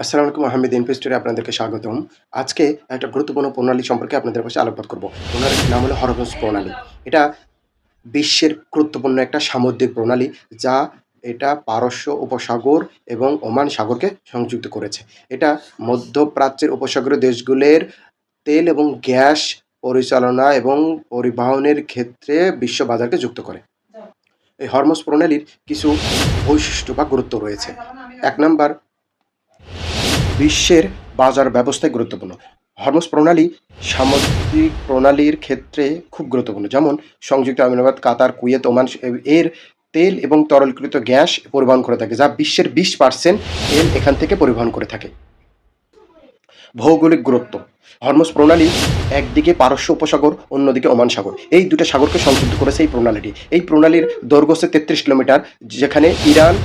আসসালামু আলাইকুম, আহমেদ ইনভেস্টরে আপনাদেরকে স্বাগতম। আজকে একটা গুরুত্বপূর্ণ প্রণালী সম্পর্কে আপনাদের পাশে আলোকপাত করব। প্রণালীর নাম হলো হরমোজ প্রণালী। এটা বিশ্বের গুরুত্বপূর্ণ একটা সামুদ্রিক প্রণালী, যা এটা পারস্য উপসাগর এবং ওমান সাগরকে সংযুক্ত করেছে। এটা মধ্যপ্রাচ্যের উপসাগরীয় দেশগুলির তেল এবং গ্যাস পরিচালনা এবং পরিবহনের ক্ষেত্রে বিশ্ব বাজারকে যুক্ত করে। এই হরমোজ প্রণালীর কিছু বৈশিষ্ট্য বা গুরুত্ব রয়েছে। ১ নাম্বার, বিশ্বের বাজার ব্যবস্থায় গুরুত্বপূর্ণ। হরমুজ প্রণালী সামুদ্রিক প্রণালীর ক্ষেত্রে খুব গুরুত্বপূর্ণ। যেমন সংযুক্ত আরব আমিরাত, কাতার, কুয়েত, ওমান এর তেল এবং তরলীকৃত গ্যাস পরিবহন করে থাকে, যা বিশ্বের 20% তেল এখান থেকে পরিবহন করে থাকে। ভৌগোলিক গুরুত্ব। হরমুজ প্রণালী একদিকে পারস্য উপসাগর, অন্যদিকে ওমান সাগর, এই দুটো সাগরকে সংযুক্ত করেছে এই প্রণালীটি। এই প্রণালীর দৈর্ঘ্য হচ্ছে 33 কিলোমিটার, যেখানে ইরান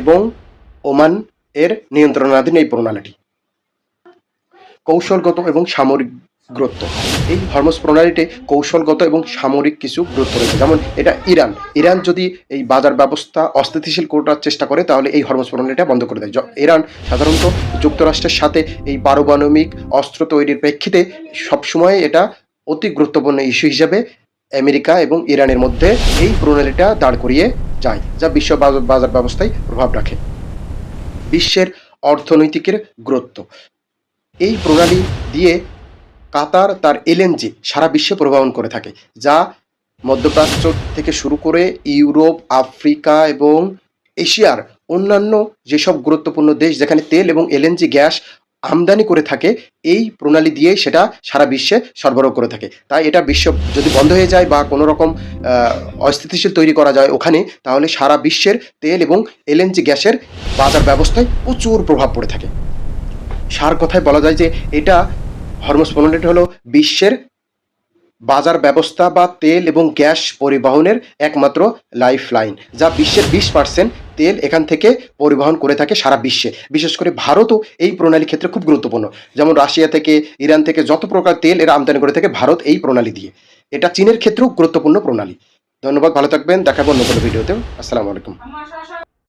এবং ওমান এর নিয়ন্ত্রণাধীন এই প্রণালীটি। কৌশলগত এবং সামরিক গুরুত্ব। এই হরমুজ প্রণালীতে কৌশলগত এবং সামরিক কিছু গুরুত্ব রয়েছে। যেমন এটা ইরান যদি এই বাজার ব্যবস্থা অস্থিতিশীল করার চেষ্টা করে, তাহলে এই হরমুজ প্রণালীটা বন্ধ করে দেয়। ইরান সাধারণত যুক্তরাষ্ট্রের সাথে এই পারমাণবিক অস্ত্র তৈরির প্রেক্ষিতে সবসময় এটা অতি গুরুত্বপূর্ণ ইস্যু হিসেবে আমেরিকা এবং ইরানের মধ্যে এই প্রণালীটা দাঁড় করিয়ে যায়, যা বিশ্ব বাজার ব্যবস্থায় প্রভাব রাখে। বিশ্বের অর্থনৈতিকের গুরুত্ব। এই প্রণালী দিয়ে কাতার তার এলএনজি সারা বিশ্বে পরিবহন করে থাকে, যা মধ্যপ্রাচ্য থেকে শুরু করে ইউরোপ, আফ্রিকা এবং এশিয়ার অন্যান্য যেসব গুরুত্বপূর্ণ দেশ যেখানে তেল এবং এলএনজি গ্যাস আমদানি করে থাকে, এই প্রণালী দিয়েই সেটা সারা বিশ্বে সরবরাহ করে থাকে। তাই এটা বিশ্ব যদি বন্ধ হয়ে যায় বা কোনো রকম অস্থিতিশীল তৈরি করা যায় ওখানে, তাহলে সারা বিশ্বের তেল এবং এলএনজি গ্যাসের বাজার ব্যবস্থায় প্রচুর প্রভাব পড়ে থাকে। সার কথায় বলা যায় যে এটা হরমুজ প্রণালীটা হলো বিশ্বের বাজার ব্যবস্থা বা তেল এবং গ্যাস পরিবহনের একমাত্র লাইফ লাইন, যা বিশ্বের 20% তেল এখান থেকে পরিবহন করে থাকে সারা বিশ্বে। বিশেষ করে ভারতও এই প্রণালীর ক্ষেত্রে খুব গুরুত্বপূর্ণ। যেমন রাশিয়া থেকে, ইরান থেকে যত প্রকার তেল এরা আমদানি করে থাকে ভারত এই প্রণালী দিয়ে। এটা চীনের ক্ষেত্রেও গুরুত্বপূর্ণ প্রণালী। ধন্যবাদ, ভালো থাকবেন, দেখাবো অন্য কোনো ভিডিওতে। আসসালামু আলাইকুম।